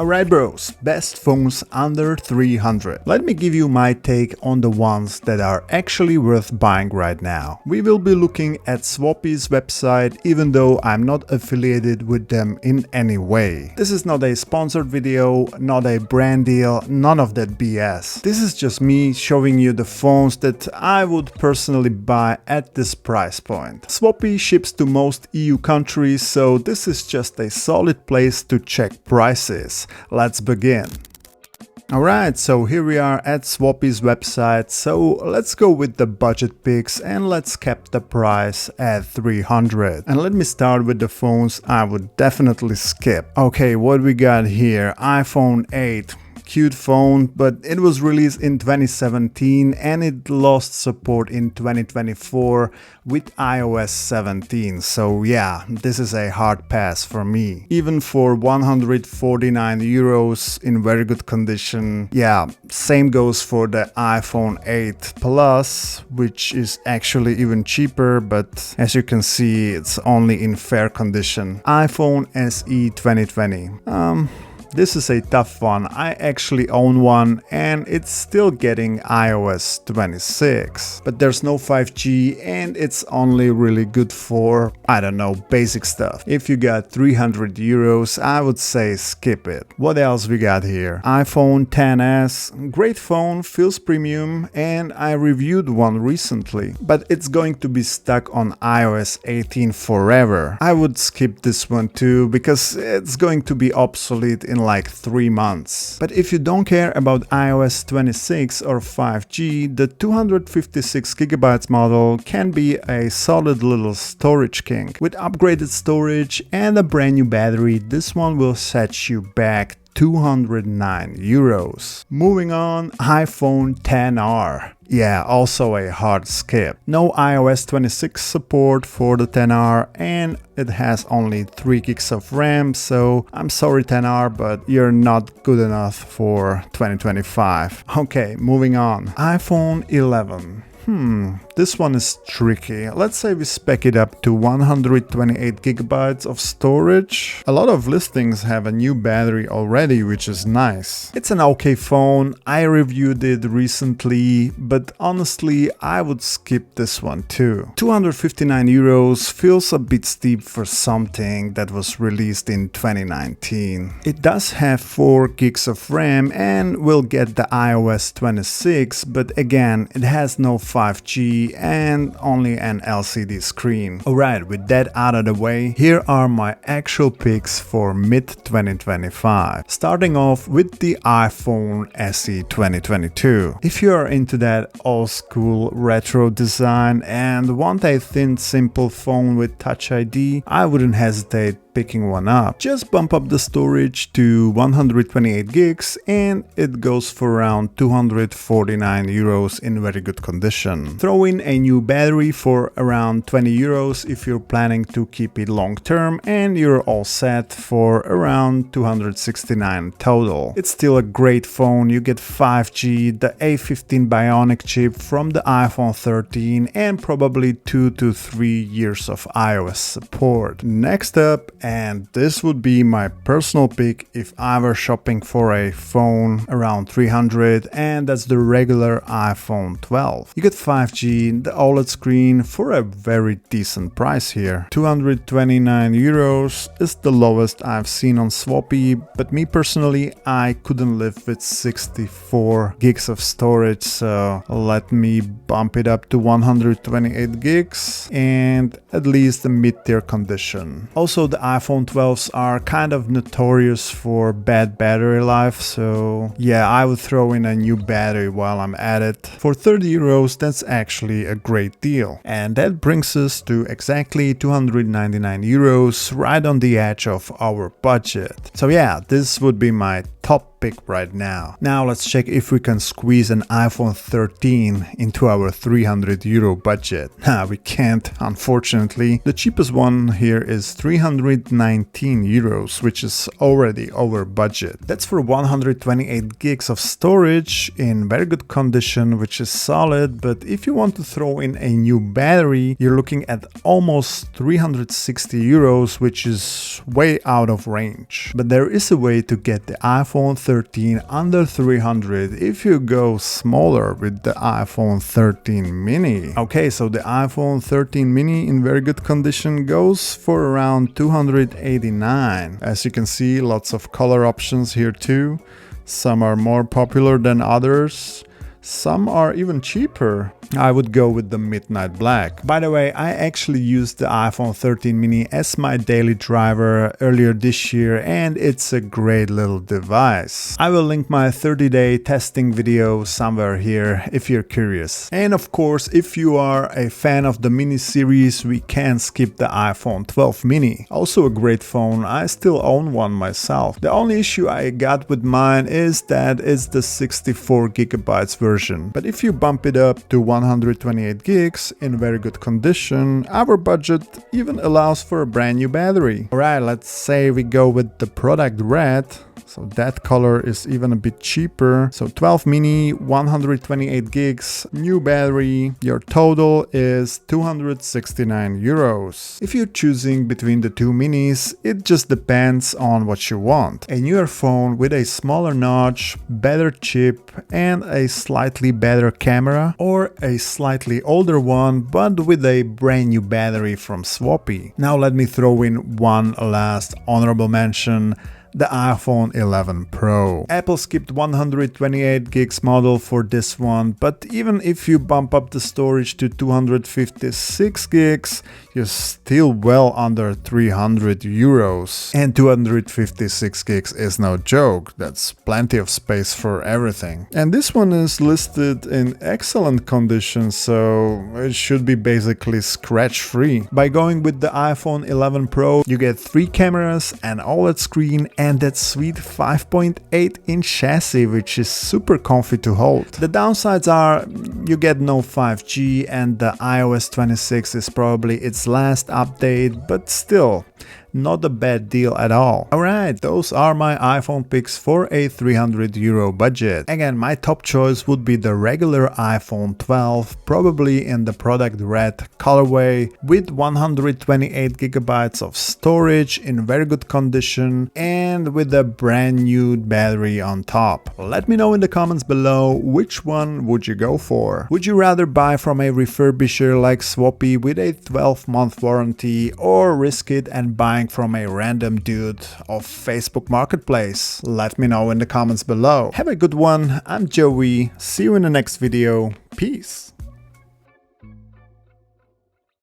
Alright bros, best phones under 300. Let me give you my take on the ones that are actually worth buying right now. We will be looking at Swappie's website, even though I'm not affiliated with them in any way. This is not a sponsored video, not a brand deal, none of that BS. This is just me showing you the phones that I would personally buy at this price point. Swappie ships to most EU countries, so this is just a solid place to check prices. Let's begin. Alright, so here we are at Swappie's website, so let's go with the budget picks and let's cap the price at 300. And let me start with the phones I would definitely skip. Okay, what we got here? iPhone 8. Cute phone, but it was released in 2017 and it lost support in 2024 with iOS 17. So yeah, this is a hard pass for me. Even for 149 euros in very good condition. Yeah, same goes for the iPhone 8 Plus, which is actually even cheaper, but as you can see, it's only in fair condition. iPhone SE 2020. This is a tough one. I actually own one and it's still getting iOS 26. But there's no 5G and it's only really good for, I don't know, basic stuff. If you got 300 euros, I would say skip it. What else we got here? iPhone XS. Great phone, feels premium, and I reviewed one recently. But it's going to be stuck on iOS 18 forever. I would skip this one too because it's going to be obsolete in like 3 months. But if you don't care about iOS 26 or 5G, the 256GB model can be a solid little storage king. With upgraded storage and a brand new battery, this one will set you back 209 euros. Moving on, iPhone XR. Yeah, also a hard skip. No iOS 26 support for the XR and it has only 3 gigs of RAM, so I'm sorry XR, but you're not good enough for 2025. Okay, moving on. iPhone 11. This one is tricky. Let's say we spec it up to 128GB of storage. A lot of listings have a new battery already, which is nice. It's an okay phone. I reviewed it recently, but honestly, I would skip this one too. 259 euros feels a bit steep for something that was released in 2019. It does have 4 gigs of RAM and will get the iOS 26, but again, it has no 5G and only an LCD screen. Alright, with that out of the way, here are my actual picks for mid-2025. Starting off with the iPhone SE 2022. If you are into that old school retro design and want a thin simple phone with Touch ID, I wouldn't hesitate picking one up. Just bump up the storage to 128 gigs and it goes for around 249 euros in very good condition. Throw in a new battery for around 20 euros if you're planning to keep it long term and you're all set for around 269 total. It's still a great phone. You get 5G, the A15 Bionic chip from the iPhone 13 and probably 2 to 3 years of iOS support. Next up, and this would be my personal pick if I were shopping for a phone around 300, and that's the regular iPhone 12. You get 5G, the OLED screen for a very decent price here. 229 euros is the lowest I've seen on Swappie, but me personally, I couldn't live with 64 gigs of storage, so let me bump it up to 128 gigs and at least a mid-tier condition. Also, the iPhone 12s are kind of notorious for bad battery life, so yeah, I would throw in a new battery while I'm at it. For 30 euros, that's actually a great deal. And that brings us to exactly 299 euros, right on the edge of our budget. So yeah, this would be my top pick right now. Now let's check if we can squeeze an iPhone 13 into our 300 euro budget. We can't, unfortunately. The cheapest one here is 319 euros, which is already over budget. That's for 128 gigs of storage in very good condition, which is solid, but if you want to throw in a new battery, you're looking at almost 360 euros, which is way out of range. But there is a way to get the iPhone 13 under 300 if you go smaller with the iPhone 13 mini. Okay, so the iPhone 13 mini in very good condition goes for around 289. As you can see, lots of color options here too. Some are more popular than others. Some are even cheaper. I would go with the midnight black. By the way, I actually used the iPhone 13 mini as my daily driver earlier this year, and it's a great little device. I will link my 30-day testing video somewhere here if you're curious. And of course, if you are a fan of the mini series, we can't skip the iPhone 12 mini. Also a great phone. I still own one myself. The only issue I got with mine is that it's the 64 gigabytes version. But if you bump it up to 128 gigs in very good condition, our budget even allows for a brand new battery. Alright, let's say we go with the product red. So that color is even a bit cheaper. So 12 mini, 128 gigs, new battery. Your total is 269 euros. If you're choosing between the two minis, it just depends on what you want. A newer phone with a smaller notch, better chip, and a slightly better camera, or a slightly older one but with a brand new battery from Swappie. Now let me throw in one last honorable mention. The iPhone 11 Pro. Apple skipped 128 gigs model for this one, but even if you bump up the storage to 256 gigs, you're still well under 300 euros. And 256 gigs is no joke, that's plenty of space for everything. And this one is listed in excellent condition, so it should be basically scratch free. By going with the iPhone 11 Pro, you get 3 cameras, an OLED screen, and that sweet 5.8-inch chassis, which is super comfy to hold. The downsides are you get no 5G and the iOS 26 is probably its last update, but still, not a bad deal at all. Alright, those are my iPhone picks for a 300 euro budget. Again, my top choice would be the regular iPhone 12, probably in the product red colorway with 128 gigabytes of storage in very good condition and with a brand new battery on top. Let me know in the comments below which one would you go for. Would you rather buy from a refurbisher like Swappie with a 12-month warranty or risk it and buy from a random dude off Facebook Marketplace? Let me know in the comments below. Have a good one. I'm Joey. See you in the next video. Peace.